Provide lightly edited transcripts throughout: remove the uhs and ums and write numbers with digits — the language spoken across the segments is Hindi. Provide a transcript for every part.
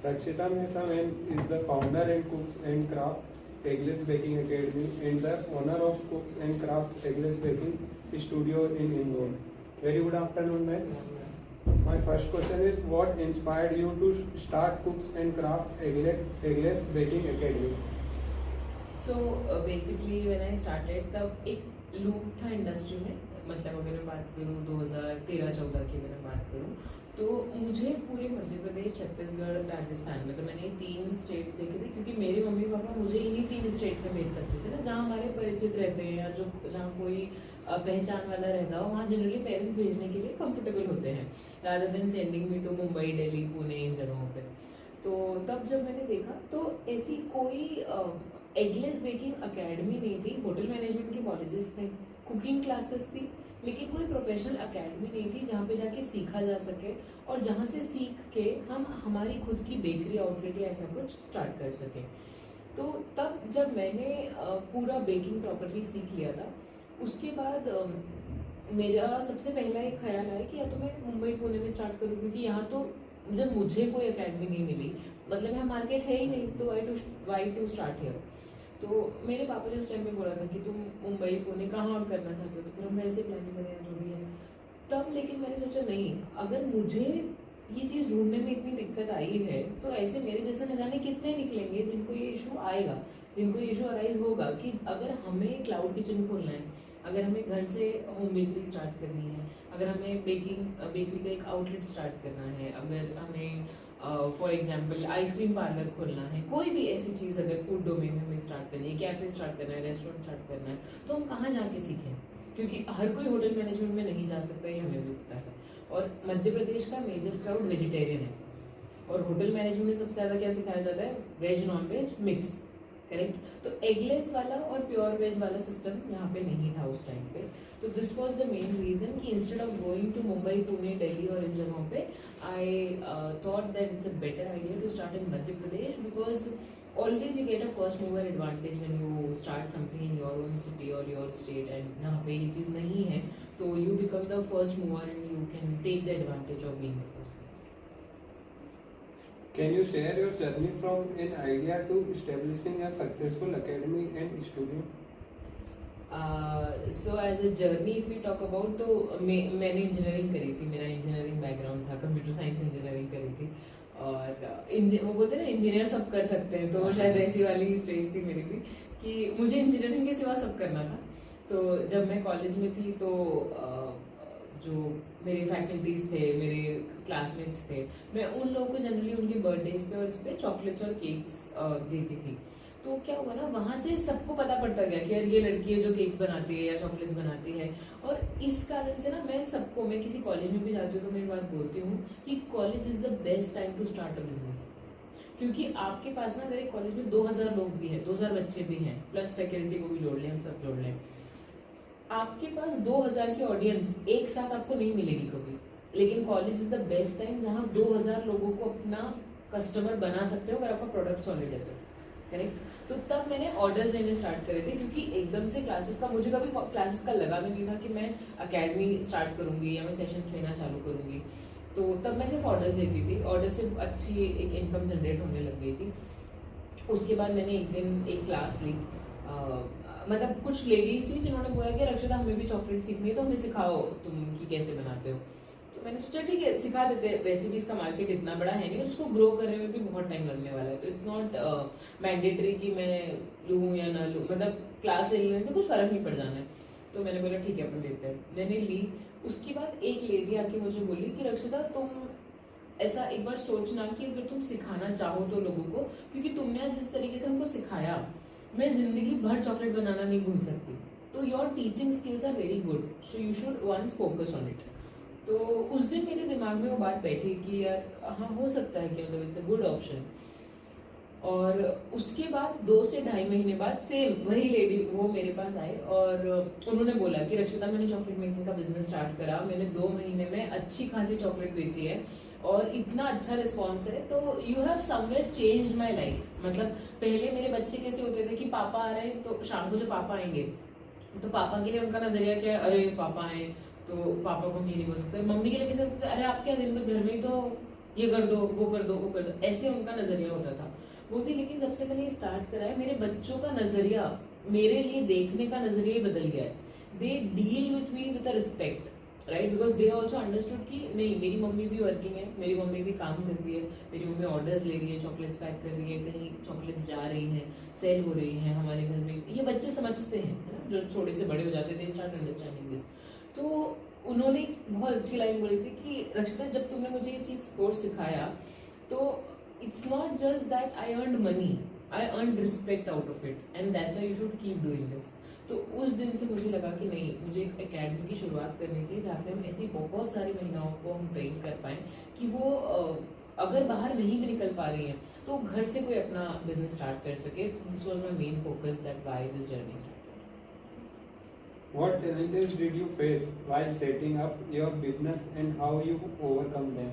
Rakshita Mehta is the founder and Cooks and Craft Eggless Baking Academy and the owner of Cooks and Craft Eggless Baking Studio in Indore. Very good afternoon, ma'am. My first question is, what inspired you to start Cooks and Craft Eggless Baking Academy? So basically when I started तब एक लूप था इंडस्ट्री में, मतलब अगर मैं बात करूँ 2013-14 की, अगर मैं बात करूँ तो मुझे पूरे मध्य प्रदेश, छत्तीसगढ़, राजस्थान, मतलब मैंने 3 स्टेट्स देखे थे, क्योंकि मेरे मम्मी पापा मुझे इन्हीं 3 स्टेट में भेज सकते थे ना, जहाँ हमारे परिचित रहते हैं या जो जहाँ कोई पहचान वाला रहता हो, वहाँ जनरली पेरेंट्स भेजने के लिए कंफर्टेबल होते हैं, rather than sending me to Mumbai, Delhi, Pune, इन जगहों पे। तो तब जब मैंने देखा तो ऐसी कोई एगलेस बेकिंग अकेडमी नहीं थी। होटल मैनेजमेंट के कॉलेजेस थे, कुकिंग क्लासेस थी, लेकिन कोई प्रोफेशनल अकेडमी नहीं थी जहाँ पे जाके सीखा जा सके और जहाँ से सीख के हम हमारी खुद की बेकरी आउटलेट या ऐसा कुछ स्टार्ट कर सकें। तो तब जब मैंने पूरा बेकिंग प्रॉपर्ली सीख लिया था, उसके बाद मेरा सबसे पहला एक ख्याल आया कि या तो मैं मुंबई, पुणे में स्टार्ट करूँ, क्योंकि यहाँ तो जब मुझे कोई अकेडमी नहीं मिली, मतलब यहाँ मार्केट है ही नहीं, तो वाई टू स्टार्ट हियर। तो मेरे पापा ने उस टाइम में बोला था कि तुम मुंबई, पुणे कहाँ करना चाहते हो, तो फिर हम वैसे प्लानिंग करें जो भी है तब। लेकिन मैंने सोचा नहीं, अगर मुझे ये चीज़ ढूंढने में इतनी दिक्कत आई है तो ऐसे मेरे जैसे न जाने कितने निकलेंगे जिनको ये इशू आएगा, जिनको ये इशू अराइज होगा कि अगर हमें क्लाउड किचन खोलना है, अगर हमें घर से होम बेकरी स्टार्ट करनी है, अगर हमें बेकरी का एक आउटलेट स्टार्ट करना है, अगर हमें फॉर एग्जांपल आइसक्रीम पार्लर खोलना है, कोई भी ऐसी चीज़ अगर फूड डोमेन में हमें स्टार्ट करनी है, कैफे स्टार्ट करना है, रेस्टोरेंट स्टार्ट करना है, तो हम कहाँ जाके सीखें? क्योंकि हर कोई होटल मैनेजमेंट में नहीं जा सकता, ये हमें भी पता है। और मध्य प्रदेश का मेजर क्राउड वेजिटेरियन है, और होटल मैनेजमेंट में सबसे ज़्यादा क्या सिखाया जाता है? Veg non veg mix, correct. तो एगलेस वाला और प्योर वेज वाला सिस्टम यहाँ पे नहीं था उस टाइम पे। तो this was the main reason कि instead of going to Mumbai, Pune, Delhi और इन जगहों पे, I thought that it's a better idea to start in Madhya Pradesh, because always you get a first mover advantage when you start something in your own city or your state, and जहाँ पे ये चीज़ नहीं है तो you become the first mover and you can take the advantage of being the first. Can you share your journey from an idea to establishing a successful academy and studio? So as a journey if we talk about, तो मैंने इंजीनियरिंग करी थी, मेरा इंजीनियरिंग बैकग्राउंड था, कंप्यूटर साइंस इंजीनियरिंग करी थी, और वो बोलते हैं ना इंजीनियर सब कर सकते हैं, तो शायद ऐसी वाली स्टेज थी मेरी भी कि मुझे इंजीनियरिंग के सिवा सब करना था। तो जब मैं कॉलेज में थी तो जो मेरे फैकल्टीज थे, मेरे क्लासमेट्स थे, मैं उन लोगों को जनरली उनके बर्थडेज पे और इस पे चॉकलेट्स और केक्स देती थी। तो क्या हुआ ना, वहाँ से सबको पता पड़ता गया कि यार ये लड़की है जो केक्स बनाती है या चॉकलेट्स बनाती है, और इस कारण से ना मैं किसी कॉलेज में भी जाती हूँ तो मैं एक बात बोलती हूँ कि college is the best time to start a business. क्योंकि आपके पास ना अगर एक कॉलेज में 2000 लोग भी हैं, 2000 बच्चे भी हैं, प्लस फैकल्टी को भी जोड़ लें, हम सब जोड़ लें, आपके पास 2000 की ऑडियंस एक साथ आपको नहीं मिलेगी कभी। लेकिन college is the best time जहाँ 2000 लोगों को अपना कस्टमर बना सकते हो अगर आपका प्रोडक्ट सॉलिड है तो, करेक्ट। तो तब मैंने ऑर्डर्स लेने स्टार्ट करे थे, क्योंकि एकदम से क्लासेस का मुझे कभी क्लासेस का लगा भी नहीं था कि मैं अकेडमी स्टार्ट करूँगी या मैं सेशंस लेना चालू करूँगी। तो तब मैं सिर्फ ऑर्डर्स लेती थी, ऑर्डर से अच्छी एक इनकम जनरेट होने लग गई थी। उसके बाद मैंने एक दिन एक क्लास ली, मतलब कुछ लेडीज थी जिन्होंने बोला कि रक्षिता हमें भी चॉकलेट सीखनी है, तो हमें सिखाओ तुम कि कैसे बनाते हो। तो मैंने सोचा ठीक है सिखा देते, वैसे भी इसका मार्केट इतना बड़ा है नहीं और उसको ग्रो करने में भी बहुत टाइम लगने वाला है, तो इट्स नॉट मैंडेटरी कि मैं लूँ या ना लूँ, मतलब क्लास ले लेने से कुछ फर्क नहीं पड़ जाना है। तो मैंने बोला ठीक है अपन लेते हैं, मैंने ली। उसके बाद एक लेडी आके मुझे बोली कि रक्षिता तुम ऐसा एक बार सोचना कि अगर तुम सिखाना चाहो तो लोगों को, क्योंकि तुमने आज जिस तरीके से हमको सिखाया, मैं जिंदगी भर चॉकलेट बनाना नहीं भूल सकती, तो your teaching skills are very good, so you should once focus on it. तो उस दिन मेरे दिमाग में वो बात बैठी कि यार हाँ हो सकता है कि मतलब इट्स अ गुड ऑप्शन। और उसके बाद 2 से ढाई महीने बाद सेम वही लेडी वो मेरे पास आए और उन्होंने बोला कि रक्षिता मैंने चॉकलेट मेकिंग का बिजनेस स्टार्ट करा, मैंने 2 महीने में अच्छी खासी चॉकलेट बेची है और इतना अच्छा रिस्पॉन्स है, तो you have somewhere changed my life. मतलब पहले मेरे बच्चे कैसे होते थे कि पापा आ रहे हैं, तो शाम को जब पापा आएंगे तो पापा के लिए उनका नजरिया क्या है, अरे पापा आए तो पापा को नहीं बोल सकते। मम्मी के लिए कैसे होता है, अरे आप क्या दिन भर घर में ही तो ये कर दो, वो कर दो, वो कर दो, ऐसे उनका नजरिया होता था। बोलती लेकिन जब से मैंने ये स्टार्ट करा है, मेरे बच्चों का नजरिया, मेरे लिए देखने का नजरिया ही बदल गया है। They deal with me with respect, right, because they also understood कि नहीं, मेरी मम्मी भी वर्किंग है, मेरी मम्मी भी काम करती है, मेरी मम्मी ऑर्डर्स ले रही है, चॉकलेट्स पैक कर रही है, कहीं चॉकलेट्स जा रही हैं, सेल हो रही हैं हमारे घर में। ये बच्चे समझते हैं, है ना, जो थोड़े से बड़े हो जाते थे, स्टार्ट अंडरस्टैंडिंग दिस। तो उन्होंने एक बहुत अच्छी लाइन बोली थी कि रक्षिता, जब तुमने मुझे ये चीज़ कोर्स सिखाया, तो it's not just that I earn money, I earn respect out of it, and that's why you should keep doing this. तो उस दिन से मुझे लगा कि नहीं, मुझे एक एकेडमी की शुरुआत करनी चाहिए जहाँ पे हम ऐसी बहुत सारी महिलाओं को हम ट्रेन कर पाएँ कि वो अगर बाहर नहीं भी निकल पा रही हैं तो घर से कोई अपना बिजनेस स्टार्ट कर सके। This was my main focus, that why this journey started. What challenges did you face while setting up your business and how you overcome them?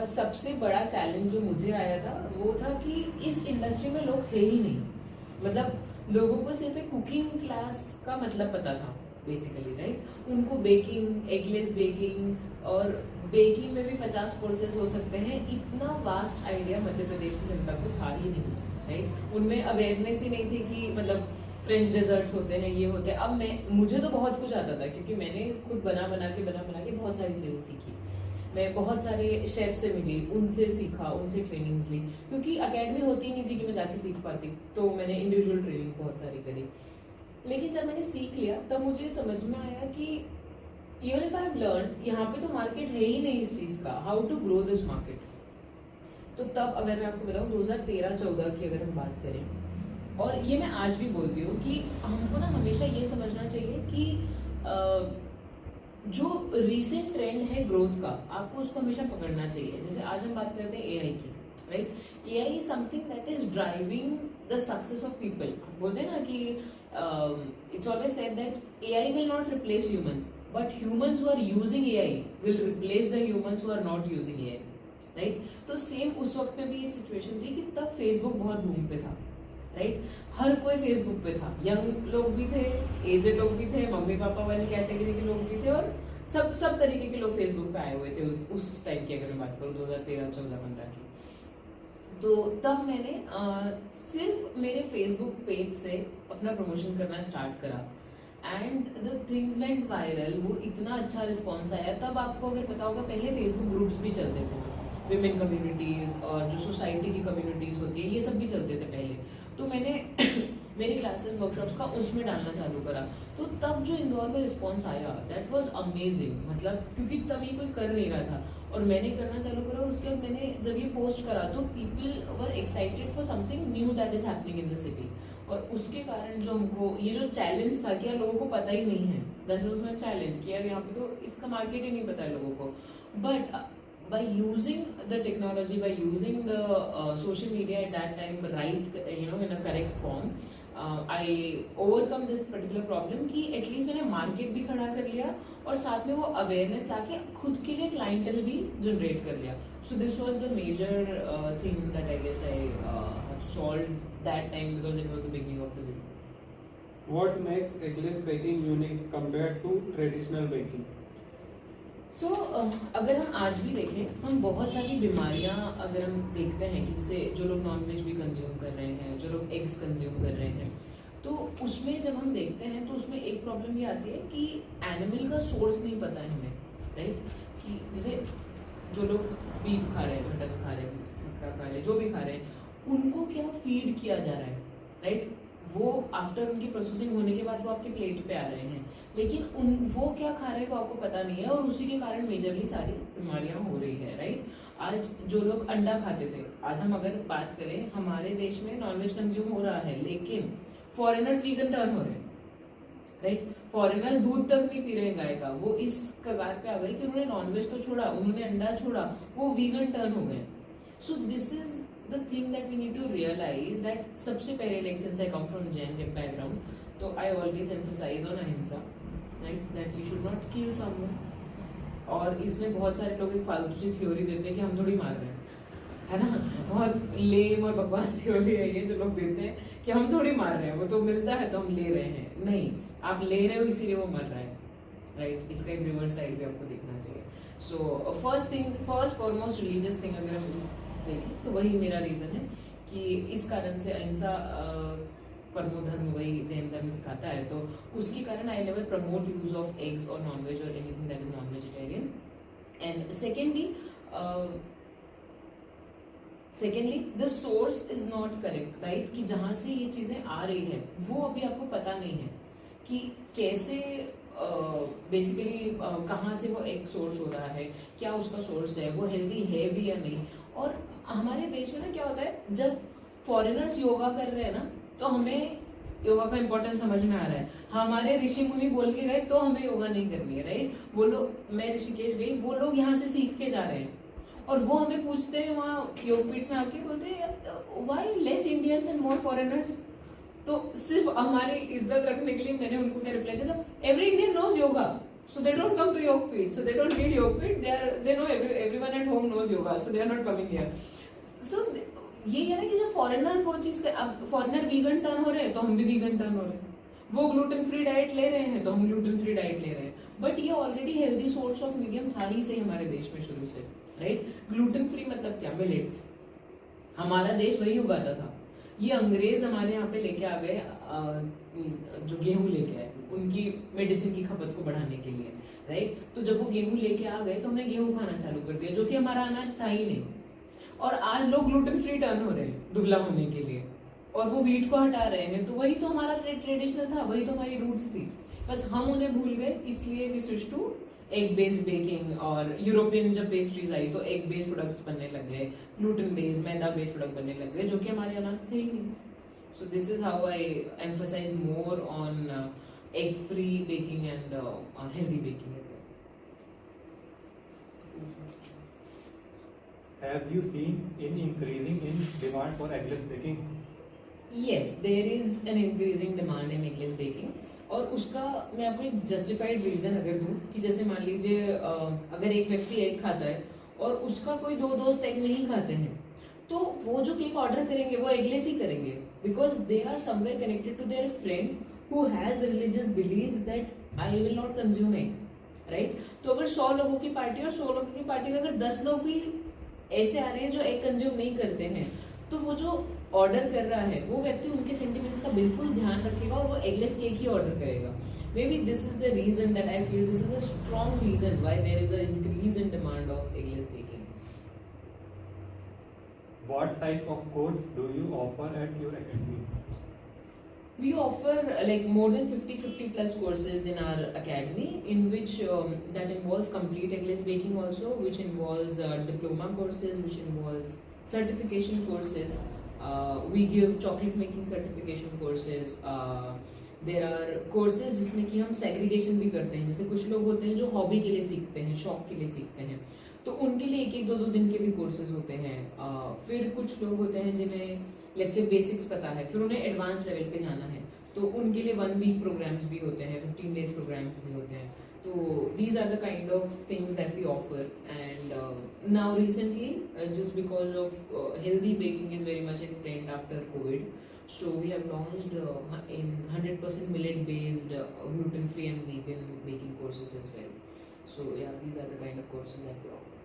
सबसे बड़ा चैलेंज जो मुझे आया था वो था कि इस इंडस्ट्री में लोग थे ही नहीं। मतलब लोगों को सिर्फ एक कुकिंग क्लास का मतलब पता था बेसिकली, राइट। उनको बेकिंग, एगलेस बेकिंग और बेकिंग में भी 50 कोर्सेज हो सकते हैं, इतना वास्ट आइडिया मध्य प्रदेश की जनता को था ही नहीं, राइट। उनमें अवेयरनेस ही नहीं थी कि मतलब फ्रेंच डेजर्ट्स होते हैं, ये होते हैं। अब मुझे तो बहुत कुछ आता था क्योंकि मैंने खुद बना बना के बहुत सारी चीज़ें सीखी। मैं बहुत सारे शेफ से मिली, उनसे सीखा, उनसे ट्रेनिंग्स ली, क्योंकि अकेडमी होती नहीं थी कि मैं जाके सीख पाती, तो मैंने इंडिविजुअल ट्रेनिंग्स बहुत सारी करी। लेकिन जब मैंने सीख लिया तब मुझे समझ में आया कि even if I have learn, यहाँ पे तो मार्केट है ही नहीं इस चीज़ का, how to grow this market. तो तब अगर मैं आपको बताऊँ 2013-14 की अगर हम बात करें, और ये मैं आज भी बोलती हूँ कि हमको ना हमेशा ये समझना चाहिए कि जो रीसेंट ट्रेंड है ग्रोथ का, आपको उसको हमेशा पकड़ना चाहिए। जैसे आज हम बात करते हैं एआई की, right. AI is something that is driving the success of people. बोलते हैं ना कि it's always said that AI will not replace humans, but humans who are using AI will replace the humans who are not using AI, right. तो सेम उस वक्त में भी ये सिचुएशन थी कि तब फेसबुक बहुत बूम पे था, राइट। हर कोई फेसबुक पे था, यंग लोग भी थे, एजेड लोग भी थे, मम्मी पापा वाली कैटेगरी के लोग भी थे, और सब तरीके के लोग फेसबुक पे आए हुए थे उस टाइम की अगर मैं बात करूँ 2013-14-15 की। तो तब मैंने सिर्फ मेरे फेसबुक पेज से अपना प्रमोशन करना स्टार्ट करा, and the things went viral. वो इतना अच्छा रिस्पॉन्स आया। तब आपको अगर पता होगा पहले फेसबुक ग्रुप्स भी चलते थे, विमेन कम्युनिटीज़ और जो सोसाइटी की कम्युनिटीज़ होती है, ये सब भी चलते थे पहले। तो मैंने मेरी क्लासेस वर्कशॉप्स का उसमें डालना चालू करा। तो तब जो इंदौर में रिस्पॉन्स आया, दैट वाज अमेजिंग। मतलब क्योंकि तभी कोई कर नहीं रहा था और मैंने करना चालू करा, और उसके बाद मैंने जब ये पोस्ट करा तो people were excited for something knew that is happening in the city. और उसके कारण जो हमको ये जो चैलेंज था कि यार लोगों को पता ही नहीं है, दैट वाज माय चैलेंज कि यार यहाँ पे तो इसका मार्केट ही नहीं पता है लोगों को। But by using the technology, by using the social media at that time, right, in a correct form, I overcome this particular problem कि at least मैंने मार्केट भी खड़ा कर लिया और साथ में वो अवेयरनेस लाके खुद के लिए क्लाइंटल भी जनरेट कर लिया। So this was the major thing that I guess I solved that time because it was the beginning of the business. What makes eggless baking unique compared to traditional baking? सो अगर हम आज भी देखें, हम बहुत सारी बीमारियां अगर हम देखते हैं कि जैसे जो लोग नॉनवेज भी कंज्यूम कर रहे हैं, जो लोग एग्स कंज्यूम कर रहे हैं, तो उसमें जब हम देखते हैं तो उसमें एक प्रॉब्लम ये आती है कि एनिमल का सोर्स नहीं पता है हमें, राइट। कि जैसे जो लोग बीफ खा रहे हैं, मटन खा रहे हैं, बकरा खा रहे हैं, जो भी खा रहे हैं, उनको क्या फीड किया जा रहा है, राइट। वो आफ्टर उनकी प्रोसेसिंग होने के बाद वो आपके प्लेट पे आ रहे हैं, लेकिन वो क्या खा रहे हैं वो आपको पता नहीं है, और उसी के कारण मेजरली सारी बीमारियां हो रही है, राइट। आज जो लोग अंडा खाते थे, आज हम अगर बात करें हमारे देश में नॉनवेज कंज्यूम हो रहा है, लेकिन फॉरेनर्स वीगन टर्न हो रहे हैं, राइट। फॉरेनर्स दूध तक नहीं पी रहे हैं गाय का, वो इस कगार पे आ गए कि उन्होंने नॉनवेज तो छोड़ा, उन्होंने अंडा छोड़ा, वो वीगन टर्न हो गए। So this is the thing that we need to realize that सबसे पहले, like since I come from Jain background, तो I always emphasize on अहिंसा, right, that you should not kill someone। और इसमें बहुत सारे लोग एक फालतू सी थ्योरी देते हैं कि हम थोड़ी मार रहे हैं, है ना। बहुत लेम और बकवास थ्योरी है ये जो लोग देते हैं कि हम थोड़ी मार रहे हैं, वो तो मिलता है तो हम ले रहे हैं। नहीं, आप ले रहे हो इसीलिए वो मर रहा है, राइट, इसका एक रिवर्स साइड भी आपको देखना चाहिए. So first foremost religious thing अगर हम देखें तो वही मेरा रीजन है कि इस कारण से अहिंसा परमो धर्म वही जैन धर्म सिखाता है, तो उसके कारण I never promote use of eggs और नॉनवेज और anything that is non vegetarian. And secondly the source is not correct, right, कि जहां से ये चीजें आ रही है वो अभी आपको पता नहीं है कि कैसे बेसिकली कहाँ से वो एक सोर्स हो रहा है, क्या उसका सोर्स है, वो हेल्दी है भी या नहीं. और हमारे देश में ना क्या होता है, जब फॉरेनर्स योगा कर रहे हैं ना तो हमें योगा का इंपॉर्टेंस समझ में आ रहा है. हमारे ऋषि मुनि बोल के गए तो हमें योगा नहीं करनी है, राइट. वो लोग, मैं ऋषिकेश गई, वो लोग यहाँ से सीख के जा रहे हैं और वो हमें पूछते हैं वहाँ योगपीठ में आके, बोलते हैं why less Indians and more foreigners. तो सिर्फ हमारी इज्जत रखने के लिए मैंने उनको क्या रिप्लाई दिया, every Indian knows yoga, so they don't come to Yogpith, so they don't need Yogpith, they know everyone at home knows yoga, so they are not coming here. So ये है ना कि जब फॉरेनर वो चीज, अब फॉरेनर वीगन टर्न हो रहे हैं तो हम भी वीगन टर्न हो रहे हैं, वो ग्लूटेन फ्री डाइट ले रहे हैं तो हम ग्लूटेन फ्री डाइट ले रहे हैं. बट ये already healthy source of medium था ही से हमारे देश में शुरू से, राइट. ग्लूटेन फ्री मतलब क्या, मिलेट्स, हमारा देश वही उगाता था. ये अंग्रेज हमारे यहाँ पे लेके आ गए जो गेहूं लेके आए उनकी मेडिसिन की खपत को बढ़ाने के लिए, राइट. तो जब वो गेहूं लेके आ गए तो हमने गेहूं खाना चालू कर दिया, जो कि हमारा अनाज था ही नहीं. और आज लोग ग्लूटेन फ्री टर्न हो रहे हैं दुबला होने के लिए, और वो व्हीट को हटा रहे हैं. तो वही तो हमारा ट्रेडिशनल था, वही तो हमारी रूट्स थी, बस हम उन्हें भूल गए. इसलिए we switch to egg based baking. और यूरोपियन जब पेस्ट्रीज आई तो एग बेस्ड प्रोडक्ट्स बनने लग गए, ग्लूटेन बेस्ड, मैदा बेस्ड प्रोडक्ट बनने लग गए, जो कि हमारे अनाज थे ही नहीं. So this is how I emphasize more on egg-free baking and on healthy baking as well. Have you seen an increasing in demand for eggless baking? Yes, there is an increasing demand in eggless baking. और उसका मैं आपको एक जस्टिफाइड रीजन अगर दूं कि जैसे मान लीजिए अगर एक व्यक्ति एग खाता है और उसका कोई दो दोस्त एग नहीं खाते हैं, तो वो जो केक ऑर्डर करेंगे वो एगलेस ही करेंगे, because they are somewhere connected to their friend who has religious beliefs that I will not consume egg, right. तो अगर 100 लोगों की पार्टी और 100 लोगों की पार्टी में अगर 10 लोग भी ऐसे आ रहे हैं जो एग कंज्यूम नहीं करते हैं, तो वो जो ऑर्डर कर रहा है वो व्यक्ति उनके सेंटिमेंट्स का बिल्कुल ध्यान रखेगा और वो एगलेस केक ही ऑर्डर करेगा. Maybe this is the reason that I feel this is a strong reason why there is a increase in demand of eggless baking. What type of course do you offer at your academy? We offer like more than 50 plus courses in our academy, in which that involves complete eggless baking also, which involves diploma courses, which involves certification courses. We give chocolate making certification courses. There are courses जिसमें कि हम segregation भी करते हैं. जैसे कुछ लोग होते हैं जो हॉबी के लिए सीखते हैं, शौक के लिए सीखते हैं, तो उनके लिए 1-2 दिन के भी कोर्सेज होते हैं. फिर कुछ लोग होते हैं जिन्हें लेट्स से बेसिक्स पता है, फिर उन्हें एडवांस लेवल पे जाना है, तो उनके लिए 1 वीक प्रोग्राम्स भी होते हैं, 15 डेज प्रोग्राम्स भी होते हैं. तो these are the kind of things that we offer. And now recently just because of healthy baking is very much in trend after Covid, so we have launched in 100% millet based gluten free and vegan baking courses as well. So yeah, these are the kind of courses that we offer.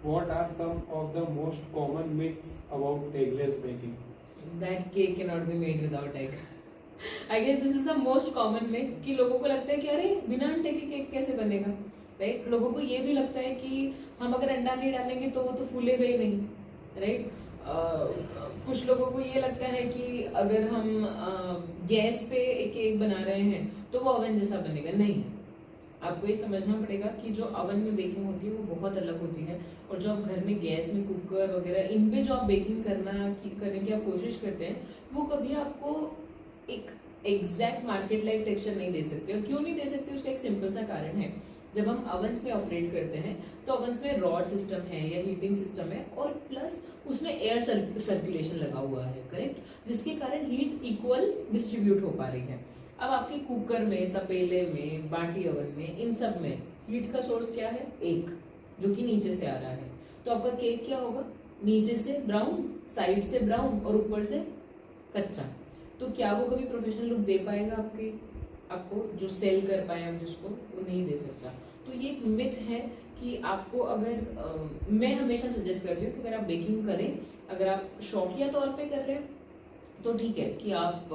What are some of the most common myths about eggless baking? That cake cannot be made without egg. I guess this is the most common myth कि लोगों को लगता है कि अरे बिना अंडे के केक कैसे बनेगा, राइट. लोगों को ये भी लगता है कि हम अगर अंडा नहीं डालेंगे तो वो तो फूलेगा ही नहीं, राइट. कुछ लोगों को ये लगता है कि अगर हम गैस पे एक केक बना रहे हैं तो वो ओवन जैसा बनेगा. नहीं, आपको ये समझना पड़ेगा कि जो ओवन में बेकिंग होती है वो बहुत अलग होती है, और जो आप घर में गैस में कुकर वगैरह इन पे जो आप बेकिंग करने की आप कोशिश करते हैं, वो कभी आपको एक एग्जैक्ट मार्केट लाइक टेक्सचर नहीं दे सकते. और क्यों नहीं दे सकते, उसका एक सिंपल सा कारण है. जब हम ओवंस में ऑपरेट करते हैं तो ओवंस में रॉड सिस्टम है या हीटिंग सिस्टम है, और प्लस उसमें एयर सर्कुलेशन लगा हुआ है, करेक्ट, जिसके कारण हीट इक्वल डिस्ट्रीब्यूट हो पा रही है. अब आपके कुकर में, तपेले में, बाटी ओवन में, इन सब में हीट का सोर्स क्या है, एक, जो कि नीचे से आ रहा है. तो आपका केक क्या होगा, नीचे से ब्राउन, साइड से ब्राउन और ऊपर से कच्चा. तो क्या वो कभी प्रोफेशनल लुक दे पाएगा आपके आपको जो सेल कर पाए हम जिसको वो नहीं दे सकता। तो ये एक मिथ है कि आपको अगर मैं हमेशा सजेस्ट करती हूँ कि अगर आप बेकिंग करें, अगर आप शौकिया तौर पे कर रहे हैं तो ठीक है कि आप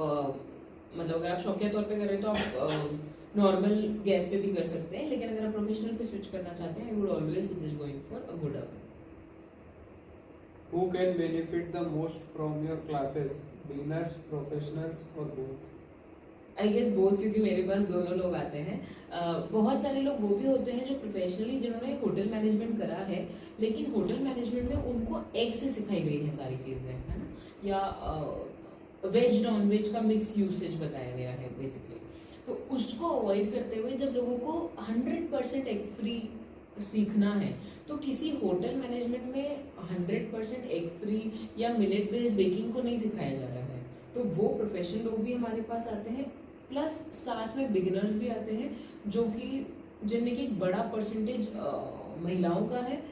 मतलब अगर आप शौकिया तौर पे कर रहे हैं तो आप नॉर्मल गैस पे भी कर सकते हैं, लेकिन अगर आप प्रोफेशनल पे स्विच करना चाहते हैं I would always suggest going for a good oven. Who can benefit the most from your classes? Beginners, professionals or both? I guess both, क्योंकि मेरे पास दोनों लोग आते हैं। बहुत सारे लोग वो भी होते हैं जो प्रोफेशनली जिन्होंने होटल मैनेजमेंट करा है, लेकिन होटल मैनेजमेंट में उनको एक से सिखाई गई है सारी चीज़ें, है ना, या वेज नॉन वेज का मिक्स यूसेज बताया गया है बेसिकली। तो उसको अवॉइड करते हुए जब लोगों को 100% एग फ्री सीखना है तो किसी होटल मैनेजमेंट में 100% एग फ्री या मिनट बेस्ड बेकिंग को नहीं सिखाया जा रहा है। तो वो प्रोफेशनल लोग भी हमारे पास आते हैं, प्लस साथ में बिगिनर्स भी आते हैं जो कि जिनमें कि एक बड़ा परसेंटेज महिलाओं का है,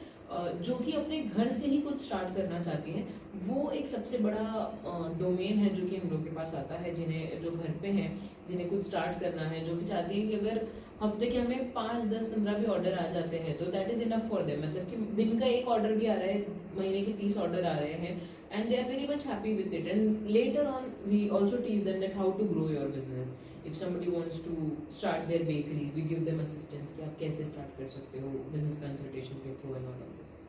जो कि अपने घर से ही कुछ स्टार्ट करना चाहती हैं। वो एक सबसे बड़ा डोमेन है जो कि हम लोग के पास आता है, जिन्हें जो घर पे हैं जिन्हें कुछ स्टार्ट करना है, जो कि चाहती हैं कि अगर हफ्ते के हमें 5, 10, 15 भी ऑर्डर आ जाते हैं तो that is enough for them. मतलब कि दिन का एक ऑर्डर भी आ रहा है, महीने के 30 ऑर्डर आ रहे हैं, and they are very much happy with it. And later on we also teach them that how to grow your business. If somebody wants to start their bakery, we give them assistance कि आप कैसे start कर सकते हो business consultation के through and all of this.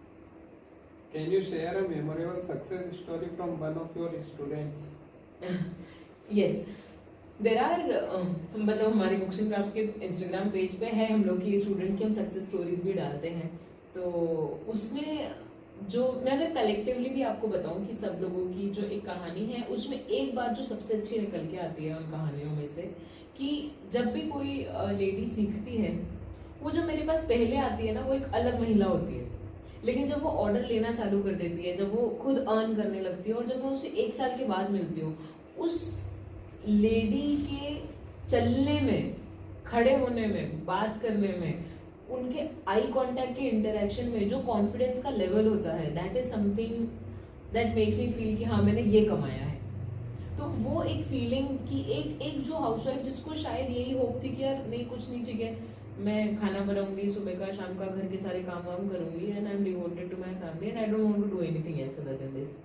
Can you share a memorable success story from one of your students? Yes, there are मतलब हमारे बुक्स एंड क्राफ्ट्स के इंस्टाग्राम पेज पे है हम लोग की स्टूडेंट्स की हम सक्सेस स्टोरीज भी डालते हैं। तो उसमें जो मैं अगर कलेक्टिवली भी आपको बताऊं कि सब लोगों की जो एक कहानी है उसमें एक बात जो सबसे अच्छी निकल के आती है उन कहानियों में से, कि जब भी कोई लेडी सीखती है वो जो मेरे पास पहले आती है ना वो एक अलग महिला होती है, लेकिन जब वो ऑर्डर लेना चालू कर देती है, जब वो खुद अर्न करने लगती है और जब मैं उससे 1 साल के बाद मिलती हूँ, उस लेडी के चलने में, खड़े होने में, बात करने में, उनके आई कांटेक्ट के इंटरेक्शन में जो कॉन्फिडेंस का लेवल होता है, that is something that makes me feel कि हाँ मैंने ये कमाया है। तो वो एक फीलिंग कि एक जो हाउसवाइफ जिसको शायद यही होप थी कि यार नहीं कुछ नहीं, ठीक है मैं खाना बनाऊंगी, सुबह का शाम का घर के सारे काम वाम करूंगी and I am devoted to my family and I don't want to do anything else other than this.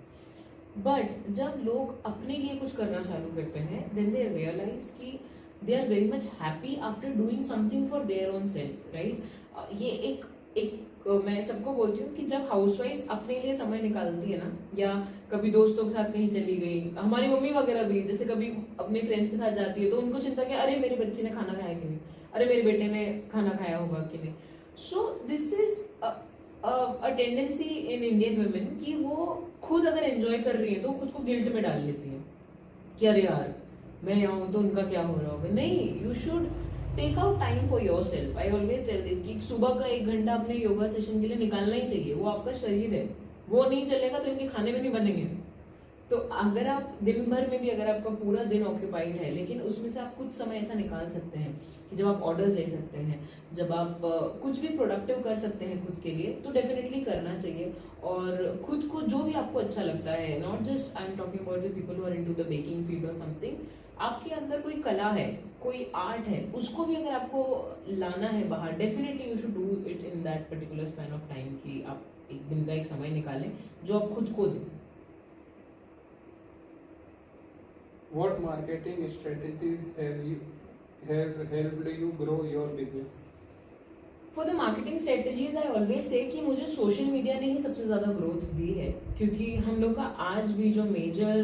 But जब लोग अपने लिए कुछ करना चालू करते हैं देन दे रियलाइज कि they are very much happy after doing something for their own self, right? ये एक मैं सबको बोलती हूँ कि जब हाउसवाइफ्स अपने लिए समय निकालती है ना, या कभी दोस्तों के साथ कहीं चली गई, हमारी मम्मी वगैरह भी जैसे कभी अपने फ्रेंड्स के साथ जाती है तो उनको चिंता कि अरे मेरे बच्चे ने खाना खाया कि नहीं, अरे मेरे बेटे ने खाना खाया होगा कि नहीं। So this is a tendency in Indian women कि वो खुद अगर एंजॉय कर रही है तो खुद को गिल्ट में डाल लेती है कि अरे यार मैं यहाँ हूँ तो उनका क्या हो रहा होगा। नहीं, you should take out time for yourself. I always tell this कि सुबह का 1 घंटा अपने योगा सेशन के लिए निकालना ही चाहिए। वो आपका शरीर है, वो नहीं चलेगा तो इनके खाने भी नहीं बनेंगे। तो अगर आप दिन भर में भी अगर आपका पूरा दिन ऑक्यूपाइड है, लेकिन उसमें से आप कुछ समय ऐसा निकाल सकते हैं कि जब आप ऑर्डर्स ले सकते हैं, जब आप कुछ भी प्रोडक्टिव कर सकते हैं खुद के लिए, तो डेफिनेटली करना चाहिए। और खुद को जो भी आपको अच्छा लगता है, not just I am talking about the people who are into the baking field और समथिंग, आपके अंदर कोई कला है, कोई आर्ट है, उसको भी अगर आपको लाना है बाहर, definitely you should do it in that particular span of time कि आप एक दिन का एक समय निकालें जो आप खुद को दें। What marketing strategies have helped you grow your business? For the marketing strategies I always say कि मुझे सोशल मीडिया ने ही सबसे ज़्यादा ग्रोथ दी है, क्योंकि हम लोग का आज भी जो मेजर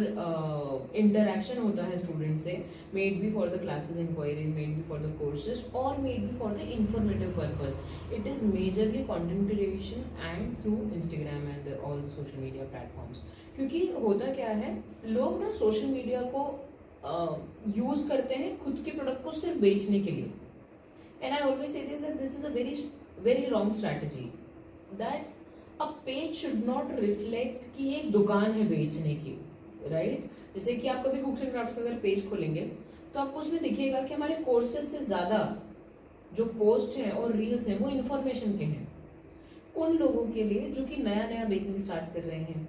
इंटरेक्शन होता है स्टूडेंट से, maybe for the classes inquiries, maybe for the courses और maybe for the informative purpose, it is majorly content creation and through Instagram and all social media platforms. क्योंकि होता क्या है, लोग ना सोशल मीडिया को यूज़ करते हैं खुद के प्रोडक्ट को सिर्फ बेचने के लिए। And I always say this that this is a very wrong strategy. That a page should not reflect कि एक दुकान है बेचने की, right? जैसे कि आप कभी कुक्स एंड क्राफ्ट्स का अगर पेज खोलेंगे तो आपको उसमें दिखेगा कि हमारे कोर्सेज से ज़्यादा जो पोस्ट हैं और रील्स हैं वो इन्फॉर्मेशन के हैं। उन लोगों के लिए जो कि नया नया बेकिंग स्टार्ट कर रहे हैं,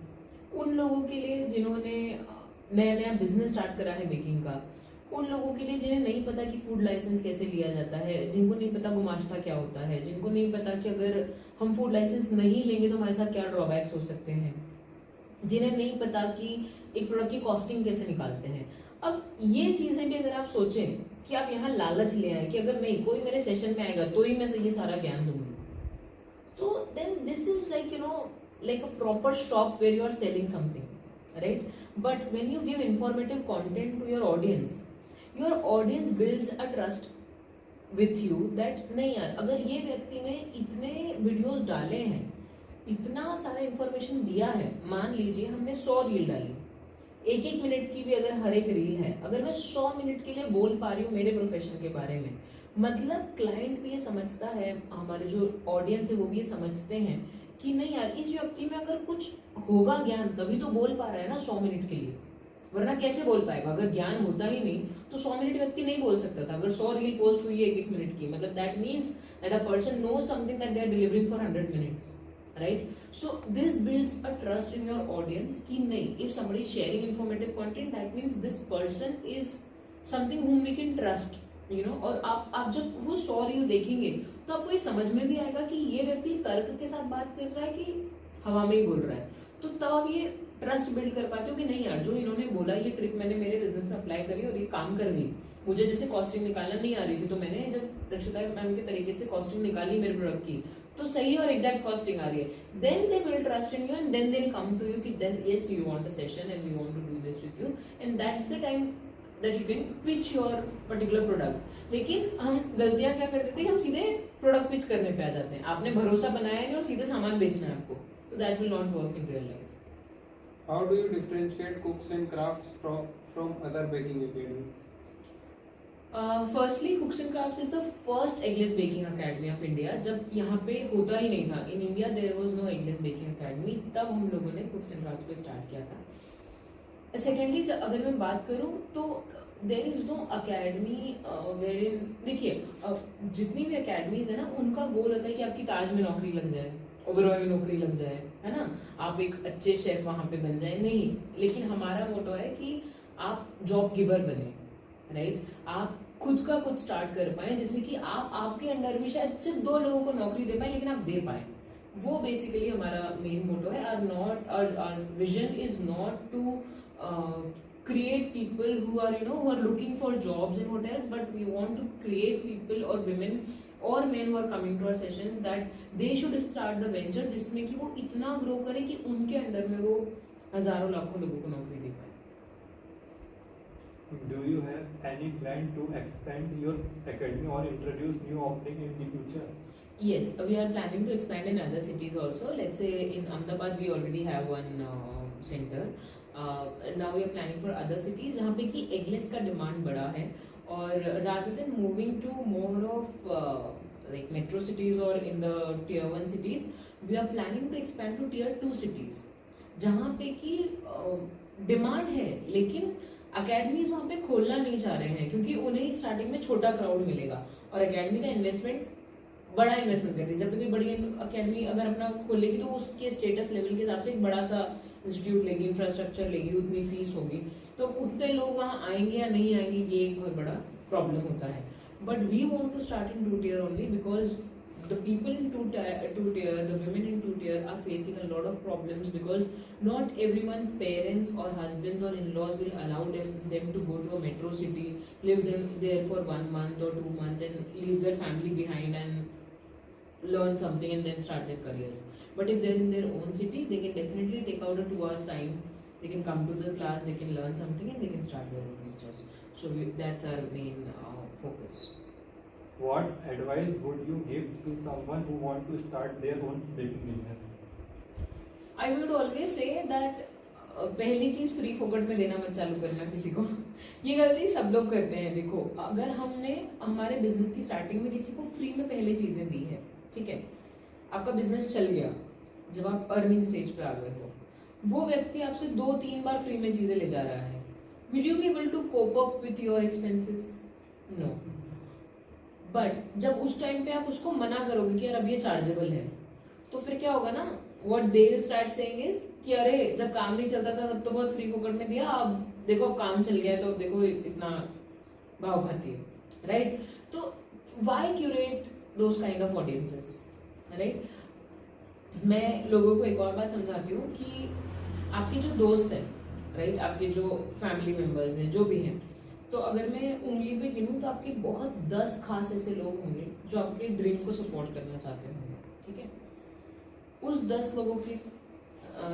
उन लोगों के लिए जिन्होंने नया नया बिजनेस स्टार्ट करा है बेकिंग का, उन लोगों के लिए जिन्हें नहीं पता कि फूड लाइसेंस कैसे लिया जाता है, जिनको नहीं पता गुमाश्ता क्या होता है, जिनको नहीं पता कि अगर हम फूड लाइसेंस नहीं लेंगे तो हमारे साथ क्या ड्रॉबैक्स हो सकते हैं, जिन्हें नहीं पता कि एक प्रोडक्ट की कॉस्टिंग कैसे निकालते हैं। अब ये चीजें भी अगर आप सोचें कि आप यहाँ लालच ले आए कि अगर नहीं कोई मेरे सेशन में आएगा तो ही मैं ये सारा ज्ञान दूंगी, तो then this is like like a proper shop where you are selling something, right? But when you give informative content to your audience builds a trust with you that नहीं यार, अगर ये व्यक्ति ने इतने वीडियोस डाले हैं, इतना सारा इंफॉर्मेशन दिया है, मान लीजिए हमने 100 रील डाली, 1-1 मिनट की भी अगर हर एक रील है, अगर मैं 100 मिनट के लिए बोल पा रही हूँ मेरे प्रोफेशन के बारे में, मतलब क्लाइंट भी ये समझता है, हमारे जो ऑडियंस है वो भी ये समझते हैं कि नहीं यार इस व्यक्ति में अगर कुछ होगा ज्ञान तभी तो बोल पा रहा है ना 100 मिनट के लिए, वरना कैसे बोल पाएगा? अगर ज्ञान होता ही नहीं तो 100 मिनट व्यक्ति नहीं बोल सकता था। अगर 100 रील पोस्ट हुई है 1-1 मिनट की, मतलब that means that a person knows something that they are delivering for 100 minutes, right? So this builds a trust in your audience कि नहीं, if somebody is sharing informative content that means this person is something whom we can trust, you know। और आप जब वो 100 रील देखेंगे तो आपको ये समझ में भी आएगा कि ये व्यक्ति तर्क के साथ बात कर रहा है कि हवा में ही बोल रहा है, तो तब आप ये ट्रस्ट बिल्ड कर पाते हो कि नहीं यार जो इन्होंने बोला ये ट्रिक मैंने मेरे बिजनेस में अप्लाई करी और ये काम कर गई। मुझे जैसे कॉस्टिंग निकालना नहीं आ रही थी तो मैंने जब रक्षिता मैम के तरीके से कॉस्टिंग निकाली मेरे प्रोडक्ट की तो सही और एग्जैक्ट कॉस्टिंग आ रही है, then they will trust in you and then they will come to you कि yes you want a session and we want to do this with you and that's the time that you can pitch your particular product. लेकिन हम गलतियां क्या करते थे कि हम सीधे प्रोडक्ट पिच करने पे आ जाते हैं, आपने भरोसा बनाया नहीं और सीधे सामान बेचना है आपको, तो that will not work in real life. How do you differentiate cooks and crafts from other baking academies? Firstly, Cooks and Crafts is the first eggless baking academy of India। जब यहाँ पे होता ही नहीं था, in India there was no eggless baking academy, तब हम लोगों ने Cooks and Crafts को स्टार्ट किया था। Secondly, अगर मैं बात करूँ तो देयर इज नो अकेडमी वेरिन, देखिए जितनी भी अकेडमीज है ना उनका गोल होता है कि आपकी ताज में नौकरी लग जाए, ओबेरॉय में नौकरी लग जाए, है ना, आप एक अच्छे शेफ वहाँ पे बन जाए, नहीं। लेकिन हमारा मोटो है कि आप जॉब गिवर बने, राइट? आप खुद का कुछ स्टार्ट कर पाए जिससे कि आप आपके अंडर में शायद सिर्फ 2 लोगों को नौकरी दे पाए लेकिन आप दे पाए, वो बेसिकली हमारा मेन मोटो है। Our vision is not to create people who are looking for jobs in hotels, but we want to create people or women or men who are coming to our sessions that they should start the venture जिसमें कि वो इतना ग्रो करे कि उनके अंडर में वो हजारों लाखों लोगों को नौकरी दे पाए। Do you have any plan to expand your academy or introduce new offering in the future? Yes, we are planning to expand in other cities also. Let's say in Ahmedabad we already have one center. Now we are planning for other cities जहाँ पे कि एगलेस का डिमांड बड़ा है, और rather than moving to more of like metro cities or in the tier 1 cities, we are planning to expand to tier 2 cities जहाँ पे कि डिमांड है लेकिन अकेडमीज वहाँ पे खोलना नहीं चाह रहे हैं क्योंकि उन्हें स्टार्टिंग में छोटा क्राउड मिलेगा और अकेडमी का इन्वेस्टमेंट बड़ा इन्वेस्टमेंट करती है। जब कोई बड़ी अकेडमी अगर अपना खोलेगी तो उसके स्टेटस लेवल के हिसाब से एक बड़ा सा इंस्टीट्यूट लेगी, इंफ्रास्ट्रक्चर लेगी, उतनी फीस होगी, तो उतने लोग वहाँ आएंगे या नहीं आएंगे ये एक बहुत बड़ा प्रॉब्लम होता है। But we want to start in 2 tier only because the people in 2 tier, the women in 2 tier are facing a lot of problems because not everyone's parents or husbands or in-laws will allow them to go to a metro city, live there for 1 month or 2 months and leave their family behind and learn something and then start their careers. But if they're in their own city, they can definitely take out a 2 hours time, they can come to the class, they can learn something and they can start their own ventures. So that's our main focus. What advice would you give to someone who want to start their own baking business? I would always say that पहली चीज फ्री फोकट में देना मत चालू करना किसी को। ये गलती सब लोग करते हैं। देखो, अगर हमने हमारे बिजनेस की स्टार्टिंग में किसी को फ्री में पहले चीजें दी है, ठीक है, आपका बिजनेस चल गया, जब आप अर्निंग स्टेज पे आ गए हो, वो व्यक्ति आपसे 2-3 बार फ्री में चीजें ले जा रहा है, will you be able to cope up with your expenses? No. But जब उस टाइम पे आप उसको मना करोगे कि यार अब ये चार्जेबल है, तो फिर क्या होगा ना, what they will start saying is कि अरे जब काम नहीं चलता था तब तो बहुत फ्री फोकट में दिया, अब देखो अब काम चल गया है तो अब देखो इतना भाव खाती है, राइट? तो why curate those kind of audiences, right? मैं लोगों को एक और बात समझाती हूँ कि आपके जो दोस्त हैं, राइट, आपके जो फैमिली मेंबर्स हैं, जो भी हैं, तो अगर मैं उंगली पे गिनूं तो आपके बहुत 10 खास ऐसे लोग होंगे जो आपके ड्रीम को सपोर्ट करना चाहते होंगे, ठीक है? उस 10 लोगों के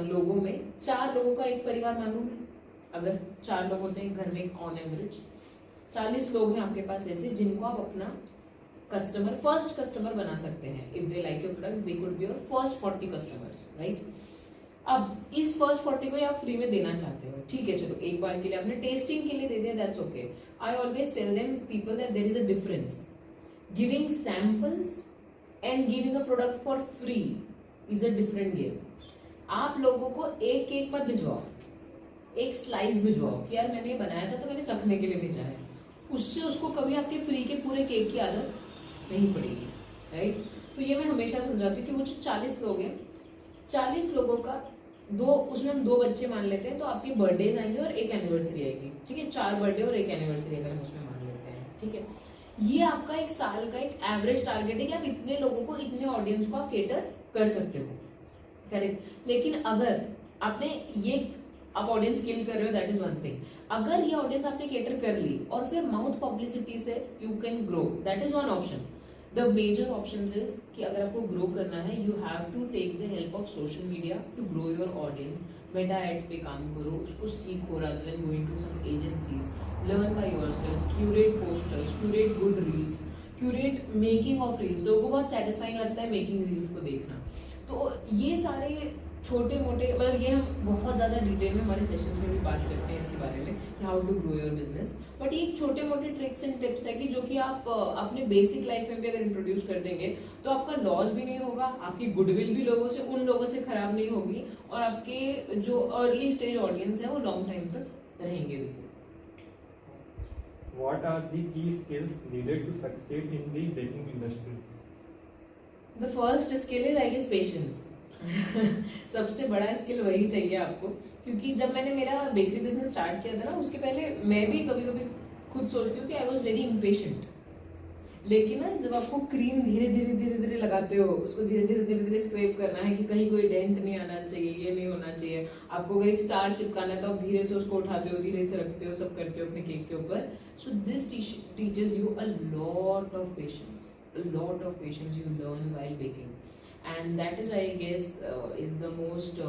लोगों में 4 लोगों का एक परिवार मानूं मैं, अगर 4 लोग होते हैं घर में ऑन एवरेज, 40 लोग हैं आपके पास ऐसे जिनको आप अपना कस्टमर, फर्स्ट कस्टमर बना सकते हैं. If they like your product they could be your first 40 customers, right? अब इस फर्स्ट 40 को ही आप फ्री में देना चाहते हो, ठीक है, चलो एक बार के लिए आपने टेस्टिंग के लिए दे दिया, that's okay. I always tell them people that there is a difference. Giving samples and giving a product for free is a different game. आप लोगों को एक केक मत भिजवाओ, एक स्लाइस भिजवाओ कि यार मैंने ये बनाया था तो मैंने चखने के लिए भेजा है. उससे उसको कभी आपके फ्री के पूरे केक की आदत नहीं पड़ेगी, राइट? तो ये मैं हमेशा समझाती हूँ कि वो जो 40 लोग हैं, 40 लोगों का उसमें हम 2 बच्चे मान लेते हैं तो आपके बर्थडेज आएंगे और एक एनिवर्सरी आएगी, ठीक है? 4 बर्थडे और एक एनिवर्सरी अगर हम उसमें मान लेते हैं, ठीक है? ये आपका एक साल का एक एवरेज टारगेट है कि आप इतने लोगों को, इतने ऑडियंस को आप केटर कर सकते हो, करेक्ट? लेकिन अगर आपने ये आप ऑडियंस किल कर रहे हो, दैट इज वन थिंग. अगर ये ऑडियंस आपने केटर कर ली और फिर माउथ पब्लिसिटी से you can grow, that is one option. The major options is कि अगर आपको ग्रो करना है you have to take the help of social media to grow your audience. Meta ads पे काम करो, उसको सीखो rather than going to some agencies. Learn by yourself, curate posters, curate good reels, curate making of reels. लोगों को बहुत satisfying लगता है making reels को देखना. तो ये सारे छोटे मोटे, मतलब ये हम बहुत ज़्यादा डिटेल में हमारे सेशंस में भी बात करते हैं इसके बारे में कि how to grow your business. But ये छोटे मोटे ट्रिक्स एंड टिप्स है कि जो कि आप अपने बेसिक लाइफ में भी अगर इंट्रोड्यूस कर देंगे तो आपका लॉस भी नहीं होगा, आपकी गुडविल भी उन लोगों से खराब नहीं होगी और आपके जो अर्ली स्टेज ऑडियंस है वो लॉन्ग टाइम तक रहेंगे भी. What are the key skills needed to succeed in the baking industry? The first skill is I guess patience. सबसे बड़ा स्किल वही चाहिए आपको, क्योंकि जब मैंने मेरा बेकरी बिजनेस स्टार्ट किया था ना, उसके पहले मैं भी कभी कभी खुद सोचती हूँ कि आई वॉज वेरी इम्पेशेंट. लेकिन ना जब आपको क्रीम धीरे धीरे धीरे धीरे लगाते हो, उसको धीरे धीरे धीरे धीरे स्क्रैप करना है कि कहीं कोई डेंट नहीं आना चाहिए, ये नहीं होना चाहिए. आपको अगर एक स्टार चिपकाना है तो आप धीरे से उसको उठाते हो, धीरे से रखते हो, सब करते हो अपने केक के ऊपर. So this teaches you a lot of patience, you learn while baking. And that is, I guess, is the most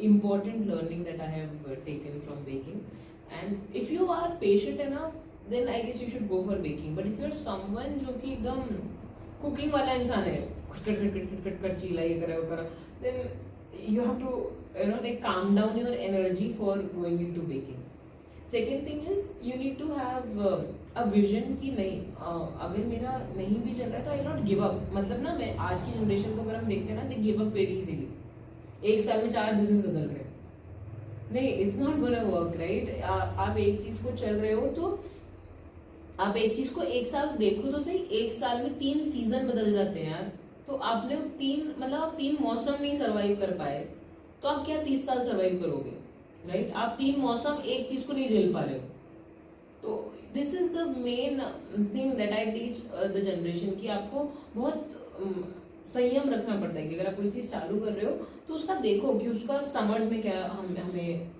important learning that I have taken from baking. And if you are patient enough, then I guess you should go for baking. But if you are someone जो कि एकदम cooking वाला इंसान है, खट चीला ये करा वो करा, then you have to like calm down your energy for going into baking. Second thing is you need to have a vision कि नहीं, अगर मेरा नहीं भी चल रहा है तो आई नॉट गिव अप. मतलब ना, मैं आज की जनरेशन को अगर हम देखते हैं ना, they give up very easily. एक साल में 4 बिजनेस बदल रहे हैं. नहीं, it's not gonna work, right? आप एक चीज को चल रहे हो तो आप एक चीज को एक साल देखो तो सही, एक साल में 3 सीजन बदल जाते हैं यार. तो आपने 3 मौसम नहीं सर्वाइव कर पाए तो आप क्या 30 साल सर्वाइव करोगे, राइट? आप 3 मौसम एक चीज को नहीं झेल पा रहे हो. तो this is the main thing that I teach the generation कि आपको बहुत संयम रखना पड़ता है कि अगर आप कोई चीज चालू कर रहे हो तो उसका देखो कि उसका समर्स में क्या हमें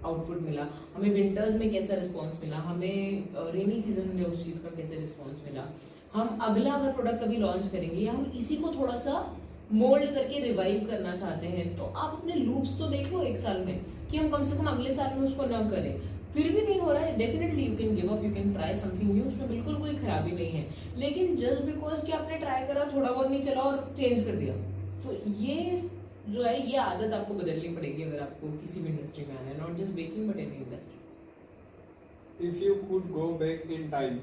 आउटपुट मिला, हमें विंटर्स में कैसा रिस्पॉन्स मिला, हमें रेनी सीजन में उस चीज का कैसे रिस्पॉन्स मिला. हम अगला अगर प्रोडक्ट कभी लॉन्च करेंगे या हम इसी को थोड़ा सा मोल्ड करके रिवाइव करना चाहते हैं तो आप अपने लूप्स तो देख लो एक साल में कि हम कम से कम अगले साल में उसको न करें. फिर भी नहीं हो रहा है, definitely you can give up, you can try something new, उसमें बिल्कुल कोई खराबी नहीं है. लेकिन जस्ट बिकॉज कि आपने ट्राई करा, थोड़ा बहुत नहीं चला और चेंज कर दिया, तो ये जो है ये आदत आपको बदलनी पड़ेगी अगर आपको किसी भी इंडस्ट्री में आना है, not just baking but any industry. If you could go back in time,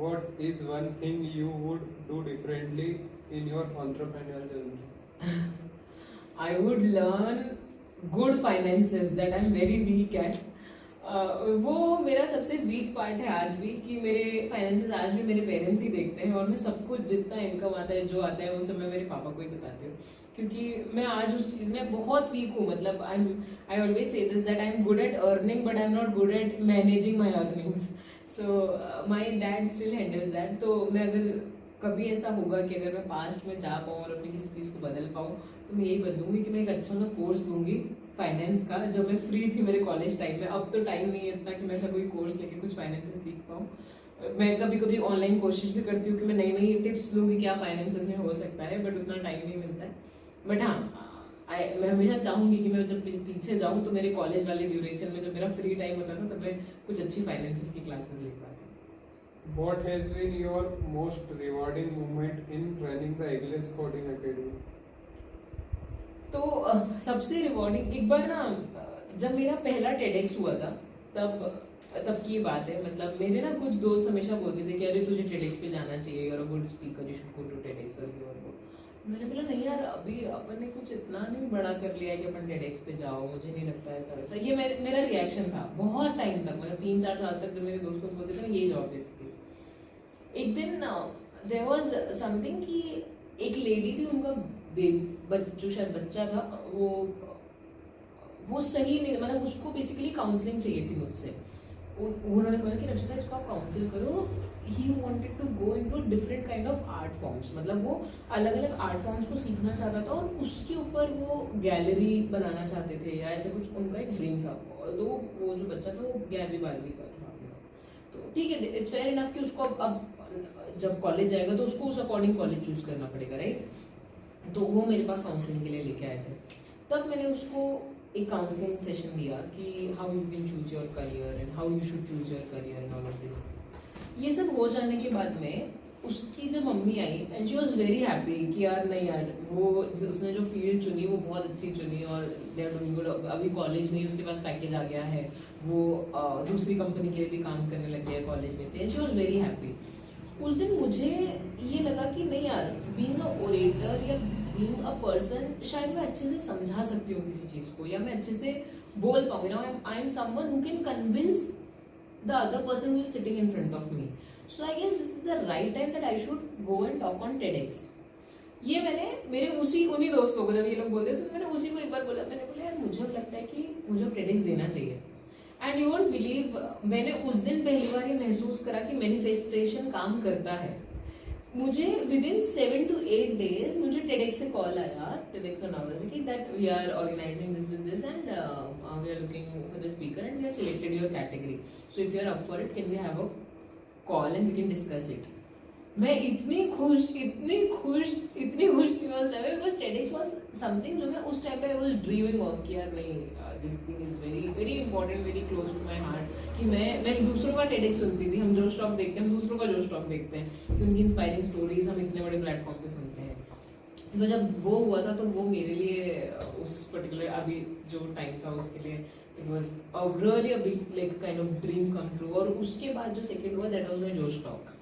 what is one thing you would do differently in your entrepreneurial journey? I would learn good finances that I'm very weak at. वो मेरा सबसे वीक पार्ट है आज भी कि मेरे फाइनेंसेस आज भी मेरे पेरेंट्स ही देखते हैं और मैं सब कुछ जितना इनकम आता है जो आता है वो सब मैं मेरे पापा को ही बताती हूँ क्योंकि मैं आज उस चीज़ में बहुत वीक हूँ. मतलब I always say this that I am good at earning but I am not good at managing my earnings. So my dad still handles that. तो मैं अगर कभी ऐसा होगा कि अगर मैं पास्ट में जा पाऊँ और अपनी किसी चीज़ को बदल पाऊँ, तो मैं यही बदलूंगी कि मैं एक अच्छा सा कोर्स लूँगी फाइनेंस का, जब मैं फ्री थी मेरे कॉलेज टाइम में. अब तो टाइम नहीं है इतना कि मैं ऐसा कोई कोर्स लेके कुछ फाइनेंसेस सीख पाऊँ. मैं कभी कभी ऑनलाइन कोशिश भी करती हूँ कि मैं नई नई टिप्स लूँगी क्या फाइनेंसेस में हो सकता है, बट उतना टाइम नहीं मिलता है. बट हाँ, मैं हमेशा चाहूँगी कि मैं जब पीछे जाऊँ तो मेरे कॉलेज वाले ड्यूरेशन में जब मेरा फ्री टाइम होता था तब मैं कुछ अच्छी फाइनेंसेस की क्लासेस ले पाती. What has been your most rewarding moment in running the Eggless Coding Academy? तो सबसे रिवॉर्डिंग एक बार ना, जब मेरा पहला टेडेक्स हुआ था तब की बात है. मतलब मेरे ना कुछ दोस्त हमेशा बोलते थे कि अरे तुझे टेडेक्स पे जाना चाहिए, और a good speaker, you should go to TEDx और ये और वो. मैंने बोला नहीं यार, अभी अपन ने कुछ इतना नहीं बड़ा कर लिया है कि अपन टेडेक्स पे जाओ, मुझे नहीं लगता ऐसा वैसा. ये मेरा रिएक्शन था बहुत टाइम तक. मतलब 3-4 साल तक जब मेरे दोस्त लोग बोलते थे ना, यही जवाब देती थी. एक दिन देयर वाज समथिंग कि एक लेडी थी, उनका जो शायद बच्चा था वो सही नहीं, मतलब उसको बेसिकली काउंसलिंग चाहिए थी मुझसे. उन्होंने बोला कि रक्षिता इसको आप काउंसिल करो. He wanted to go into different kind of art forms. मतलब वो अलग अलग आर्ट फॉर्म्स को सीखना चाहता था और उसके ऊपर वो गैलरी बनाना चाहते थे या ऐसे कुछ उनका एक ड्रीम था. तो वो जो बच्चा था वो 11वीं-12वीं का था. तो ठीक है, इट्स फेयर इनफ कि उसको अब जब कॉलेज जाएगा तो उसको उस अकॉर्डिंग कॉलेज चूज करना पड़ेगा, राइट. तो वो मेरे पास काउंसलिंग के लिए लेके आए थे. तब मैंने उसको एक काउंसलिंग सेशन दिया कि how you can choose your career and how you should choose your career and all of this. ये सब हो जाने के बाद में उसकी जब mummy I and she was very happy कि यार नहीं यार, वो उसने जो फील्ड चुनी वो बहुत अच्छी चुनी और दे आर डूइंग गुड. अभी कॉलेज में ही उसके पास पैकेज आ गया है, वो दूसरी कंपनी के लिए भी काम करने लग गया है कॉलेज में से, and she was very happy. उस दिन मुझे ये लगा कि नहीं यार, बीइंग अ ओरेटर या बीइंग अ पर्सन, शायद मैं अच्छे से समझा सकती हूँ किसी चीज़ को, या मैं अच्छे से बोल पाऊँ. ना I am someone who can convince the other person who is sitting in front of me. So I guess this is the right time that I should go and talk on TEDx. ये मैंने मेरे उन्हीं दोस्तों को, जब ये लोग बोलते तो मैंने उसी को एक बार बोला. मैंने बोला यार मुझे लगता है कि मुझे TEDx देना चाहिए. एंड यू वोंट बिलीव, मैंने उस दिन पहली बार ये महसूस करा कि मैनिफेस्टेशन काम करता है. मुझे विदिन 7 to 8 days मुझे TEDx से कॉल आया, TEDx on ours, कि that we are organizing this and we are looking for the speaker and we have selected your category, so if you are up for it can we have a call and we can discuss it. मैं इतनी खुश थी मैं उस टाइम पे, बिकॉज TEDx was something जो मैं उस टाइम पे I was dreaming of कि यार नहीं, this thing is very very important, very close to my heart. कि मैं दूसरों का TEDx सुनती थी. हम जोश टॉक देखते हैं, हम दूसरों का जोश टॉक देखते हैं, उनकी इंस्पायरिंग स्टोरीज हम इतने बड़े प्लेटफॉर्म पे सुनते हैं. तो जब वो हुआ था तो वो मेरे लिए उस पर्टिकुलर अभी जो टाइम था उसके लिए it was a really a big like kind of dream come true. और उसके बाद जो सेकंड हुआ that was my जोश टॉक.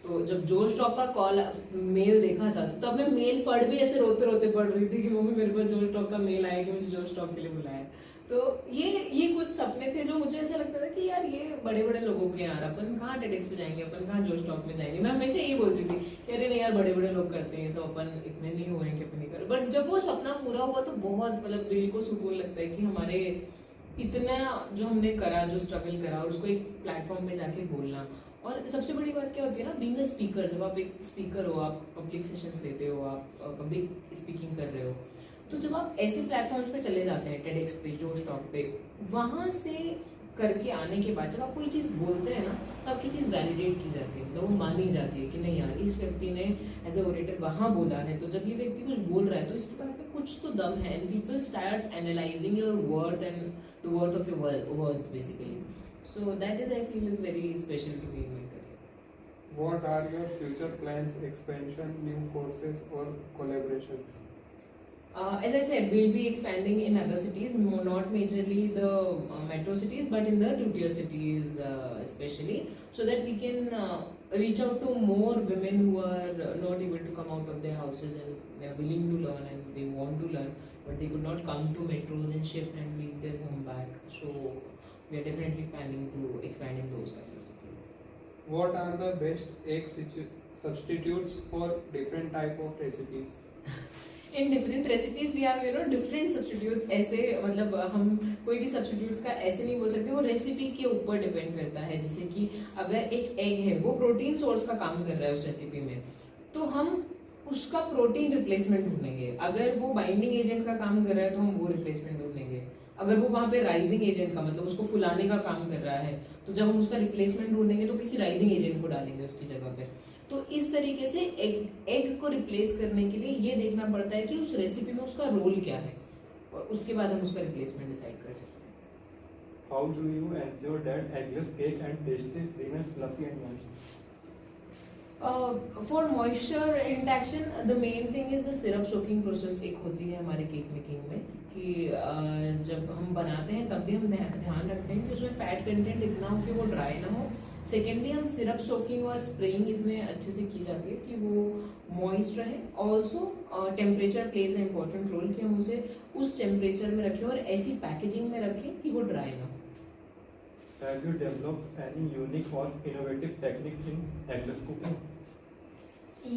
तो जब जोश टॉक का कॉल मेल देखा था तो तब मैं मेल पढ़ भी ऐसे रोते रोते पढ़ रही थी कि मम्मी मेरे पास जोश टॉक का मेल आया कि मुझे जोश टॉक के लिए बुलाया. तो ये कुछ सपने थे जो मुझे ऐसा लगता था कि यार ये बड़े बड़े लोगों के, यार अपन कहाँ TEDx पे जाएंगे, अपन कहाँ जोश टॉक में जाएंगे. मैं हमेशा यही बोलती थी कि अरे नहीं यार, बड़े बड़े लोग करते हैं सब, अपन इतने नहीं हुए हैं कि अपन नहीं कर. बट जब वो सपना पूरा हुआ तो बहुत मतलब दिल को सुकून लगता है कि हमारे इतना जो हमने करा, जो स्ट्रगल करा, और उसको एक प्लेटफॉर्म पे जाके बोलना. और सबसे बड़ी बात क्या होती है ना, बीइंग अ स्पीकर, जब आप एक स्पीकर हो, आप पब्लिक सेशंस लेते हो, आप पब्लिक स्पीकिंग कर रहे हो, तो जब आप ऐसे प्लेटफॉर्म्स पे चले जाते हैं, TEDx पे, जोश टॉक पे, वहाँ से करके आने के बाद जब आप कोई चीज़ बोलते हैं ना, तो आपकी चीज़ वैलिडेट की जाती है, मतलब वो मानी जाती है कि नहीं यार, इस व्यक्ति ने एज ए ओरेटर वहाँ बोला है, तो जब ये व्यक्ति कुछ बोल रहा है तो इसके बारे में कुछ तो दम है. And people start analysing your worth and the worth of your words basically. So that is, I feel, is very special to me in my career. What are your future plans, expansion, new courses or collaborations? As I said, we'll be expanding in other cities, not majorly the metro cities, but in the 2-tier cities especially, so that we can reach out to more women who are not able to come out of their houses and they are willing to learn and they want to learn, but they could not come to metros and shift and leave their home back. So we are definitely planning to expand in those kind of cities. What are the best egg substitutes for different type of recipes? In different recipes we have different substitutes. ऐसे मतलब हम कोई भी सब्स्टिट्यूट्स का ऐसे नहीं बोल सकते, वो रेसिपी के ऊपर डिपेंड करता है। जैसे कि अगर एक एग है, वो प्रोटीन सोर्स का काम कर रहा है उस रेसिपी में, तो हम उसका प्रोटीन रिप्लेसमेंट ढूंढेंगे। अगर वो बाइंडिंग एजेंट का काम कर रहा है तो हम वो रिप्लेसमेंट ढूंढेंगे। अगर वो वहाँ पे राइजिंग एजेंट का मतलब उसको फुलाने का काम कर रहा है, तो जब हम उसका रिप्लेसमेंट ढूंढेंगे तो किसी राइजिंग एजेंट को डालेंगे उसकी जगह पे। तो इस तरीके से एग को रिप्लेस करने के लिए ये देखना पड़ता है कि उस रेसिपी में उसका रोल क्या है, और उसके बाद हम उसका रिप्लेसमेंट डिसाइड कर सकते हैं। How do you ensure that eggless cake and pastries remain fluffy and moist? For moisture intaction, the main thing is the syrup soaking process एक होती है हमारे केक मेकिंग में, कि जब हम बनाते हैं तब भी हम ध्यान रखते हैं कि उसमें फैट कंटेंट इतना हो कि वो ड्राई ना हो। सेकेंडली हम सिरप सोकिंग और स्प्रेइंग इतने अच्छे से की जाती है कि वो मॉइस्ट रहे। Also temperature plays a important role, कि हम उसे उस टेम्परेचर में रखें और ऐसी पैकेजिंग में रखें कि वो ड्राई ना हो। Have you developed any unique or innovative techniques in eggless cooking?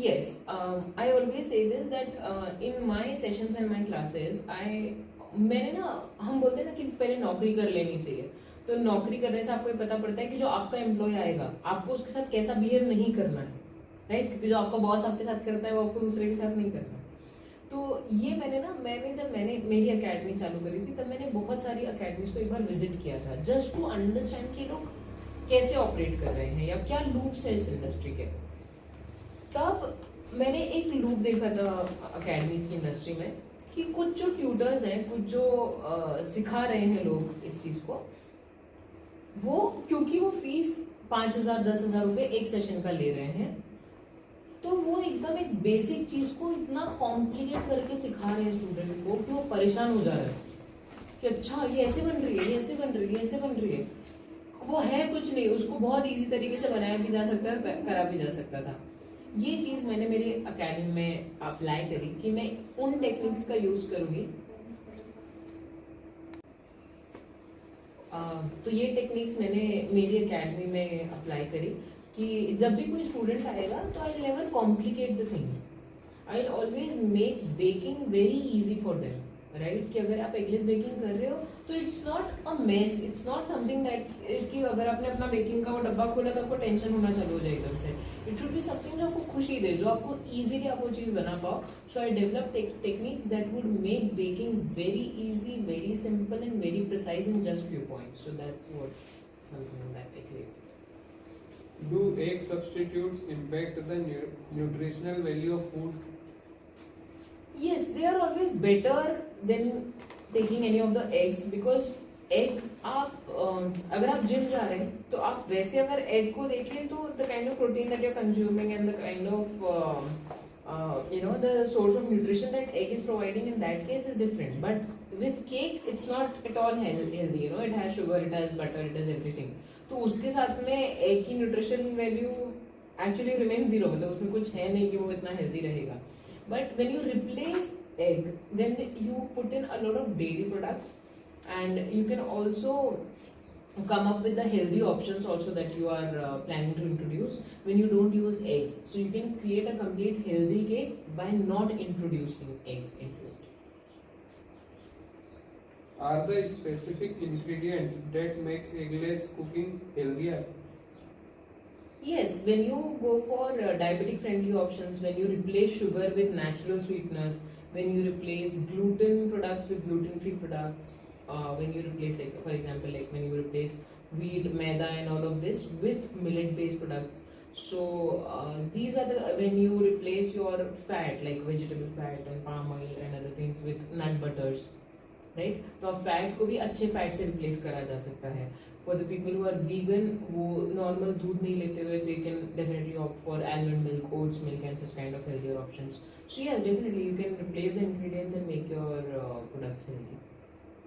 Yes, I always say this that in my sessions and my classes, मैंने ना, हम बोलते हैं ना कि पहले नौकरी कर लेनी चाहिए। तो नौकरी करने से आपको ये पता पड़ता है कि जो आपका एम्प्लॉय आएगा आपको उसके साथ कैसा बिहेव नहीं करना है, राइट? क्योंकि जो आपका बॉस आपके साथ करता है वो आपको दूसरे के साथ नहीं करना। तो ये जब मैंने मेरी अकेडमी चालू करी थी, तब मैंने बहुत सारी अकेडमीज को एक बार विजिट किया था, जस्ट टू अंडरस्टैंड कि लोग कैसे ऑपरेट कर रहे हैं या क्या लूप्स है इस इंडस्ट्री के। तब मैंने एक लूप देखा था अकेडमीज की इंडस्ट्री में, कि कुछ जो ट्यूटर्स हैं, कुछ जो सिखा रहे हैं लोग इस चीज को, वो क्योंकि वो फीस 5,000 10,000 रुपए एक सेशन का ले रहे हैं, तो वो एकदम एक बेसिक चीज को इतना कॉम्प्लिकेट करके सिखा रहे हैं स्टूडेंट को कि वो परेशान हो जा रहे हैं कि अच्छा ये ऐसे बन रही है, ये ऐसे बन रही है, ऐसे बन रही है। वो है कुछ नहीं, उसको बहुत इजी तरीके से बनाया भी जा सकता है, करा भी जा सकता था। ये चीज मैंने मेरे अकेडमी में अप्लाई करी कि मैं उन टेक्निक्स का यूज करूंगी। तो ये टेक्निक्स मैंने मेरी अकेडमी में अप्लाई करी कि जब भी कोई स्टूडेंट आएगा तो I never complicate the things, I always make baking very easy for them, right? कि अगर आप एगलेस बेकिंग कर रहे हो तो it's not a mess, it's not something that इसकी अगर आपने अपना बेकिंग का वो डब्बा खोला तो आपको टेंशन होना चालू हो जाए एकदम से। इट शुड बी समथिंग जो आपको खुशी दे, जो आपको इजीली आप वो चीज़ बना पाओ। So I develop techniques that would make baking very easy, very simple and very precise in just few points. So that's what something that I created. Do egg substitutes impact the nutritional value of food? Yes, they are always better than taking any of the eggs, because egg आप अगर आप जिम जा रहे हैं तो आप वैसे अगर egg को देखें तो the kind of protein that you're consuming and the kind of the source of nutrition that egg is providing in that case is different. But with cake it's not at all healthy, it has sugar, it has butter, it has everything. तो उसके साथ में egg की nutrition value actually remains zero, मतलब उसमें कुछ है नहीं कि वो इतना healthy रहेगा। But when you replace egg, then you put in a lot of dairy products, and you can also come up with the healthy options also that you are planning to introduce when you don't use eggs. So you can create a complete healthy cake by not introducing eggs into it. Are there specific ingredients that make eggless cooking healthier? Yes, when you go for diabetic friendly options, when you replace sugar with natural sweeteners, when you replace gluten products with gluten free products, when you replace, like for example, like when you replace wheat, maida and all of this with millet based products. So these are the, when you replace your fat like vegetable fat and palm oil and other things with nut butters, right? तो फैट को भी अच्छे फैट से रिप्लेस करा जा सकता है। For the people who are vegan, वो normal दूध नहीं लेते हुए, they can definitely opt for almond milk, oats milk and such kind of healthier options. So yes, definitely you can replace the ingredients and make your products healthy.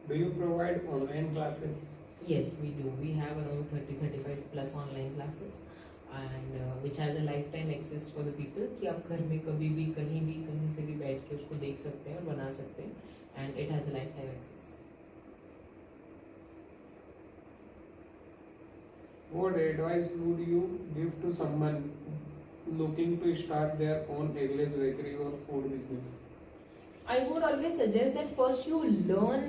Do you provide online classes? Yes, we do. We have around 30-35 plus online classes, and which has a lifetime access for the people कि आप घर में कभी भी कहीं से भी बैठ के उसको देख सकते हैं और बना सकते हैं, and it has a lifetime access. What advice would you give to someone looking to start their own eggless bakery or food business? I would always suggest that first you learn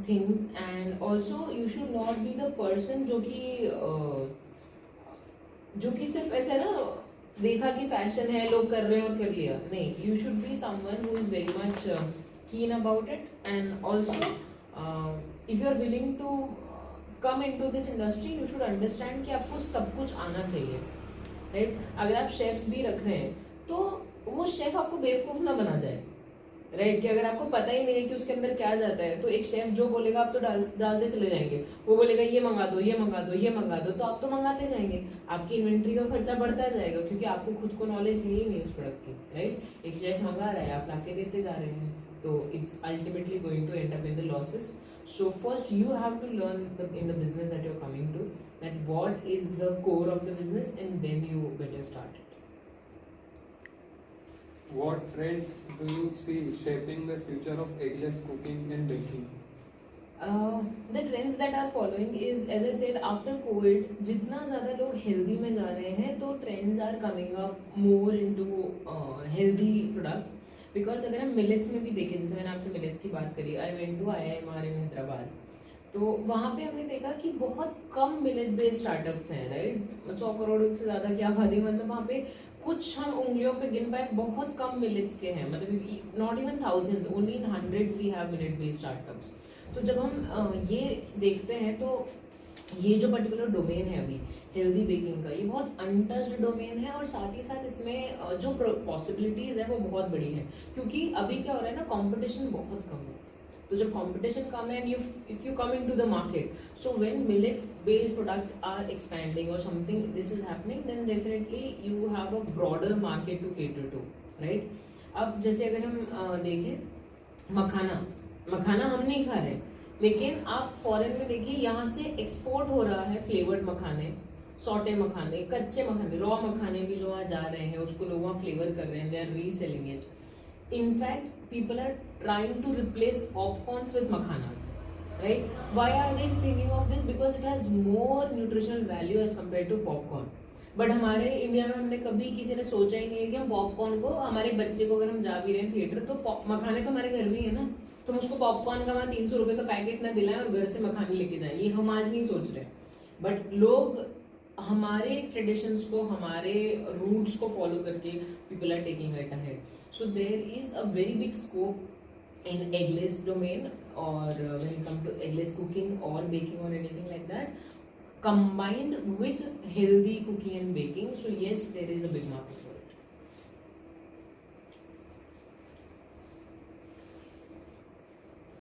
things, and also you should not be the person जो कि सिर्फ ऐसा ना देखा कि फैशन है लोग कर रहे हैं और कर लिया, नहीं. You should be someone who is very much keen about it, and also if you are willing to come into this industry, you should understand कि आपको सब कुछ आना चाहिए, राइट. अगर आप शेफ्स भी रख रहे हैं तो वो शेफ आपको बेवकूफ ना बना जाए, राइट. कि अगर आपको पता ही नहीं है कि उसके अंदर क्या जाता है, तो एक शेफ जो बोलेगा आप तो डालते चले जाएंगे. वो बोलेगा ये मंगा दो, ये मंगा दो, ये मंगा दो, तो आप तो मंगाते जाएंगे. आपकी इन्वेंट्री का खर्चा बढ़ता जाएगा, क्योंकि आपको खुद को नॉलेज है ही नहीं उस प्रोडक्ट की, राइट. एक शेफ मंगा रहा है, आप लाके देते जा रहे हैं, तो it's ultimately going to end up in the losses. So first you have to learn in the business that you're coming to, that what is the core of the business, and then you better start it. What trends do you see shaping the future of eggless cooking and baking? The trends that are following is, as I said, after COVID, जितना ज़्यादा लोग healthy में जा रहे हैं, तो trends are coming up more into healthy products. Because अगर हम मिलेट्स में भी देखें, जैसे मैंने आपसे मिलेट्स की बात करी, आई वेंट टू IIMR इन हैदराबाद, तो वहाँ पे हमने देखा कि बहुत कम मिलेट बेस्ड स्टार्टअप्स हैं, राइट. 100 करोड़ से ज़्यादा की आबादी, मतलब वहाँ पे कुछ हम उंगलियों पे गिन पाए, बहुत कम मिलेट्स के हैं, मतलब not even thousands, only in hundreds we have millet based startups. तो जब हम ये देखते हैं, तो ये जो पर्टिकुलर डोमेन है अभी हेल्दी बेकिंग का, ये बहुत अनटच्ड डोमेन है, और साथ ही साथ इसमें जो पॉसिबिलिटीज है वो बहुत बड़ी है, क्योंकि अभी क्या हो रहा है ना, कंपटीशन बहुत कम है. तो जब कंपटीशन कम है, and if you come into the market, so when millet based products are expanding और something this is happening, then definitely you have a broader market to cater to, right. अब जैसे अगर हम देखें मखाना हम नहीं खा रहे, लेकिन आप फॉरेन में देखिए, यहाँ से एक्सपोर्ट हो रहा है फ्लेवर्ड मखाने, सॉटे मखाने, कच्चे मखाने, रॉ मखाने भी जो वहाँ जा रहे हैं, उसको लोग वहाँ फ्लेवर कर रहे हैं, they are reselling it. In fact people are trying to replace popcorns with makhanas, right. Why are they thinking of this? Because it has more nutritional value as compare to popcorn. But हमारे इंडिया में हमने कभी किसी ने सोचा ही नहीं है कि हम पॉपकॉर्न को, हमारे बच्चे को अगर हम जा भी रहे हैं थिएटर, तो मखाने तो हमारे घर में ही है ना, तो हम उसको पॉपकॉर्न का वहाँ 300 रुपये का पैकेट ना दिलाएं और घर से मखाने लेके जाएं. ये हम आज नहीं सोच रहे, बट लोग हमारे ट्रेडिशंस को, हमारे रूट्स को फॉलो करके people are taking it ahead. So there is a very big scope in eggless domain, और when it come to eggless cooking और बेकिंग और anything like that, combined with healthy cooking and baking. So yes, there is a big market for it.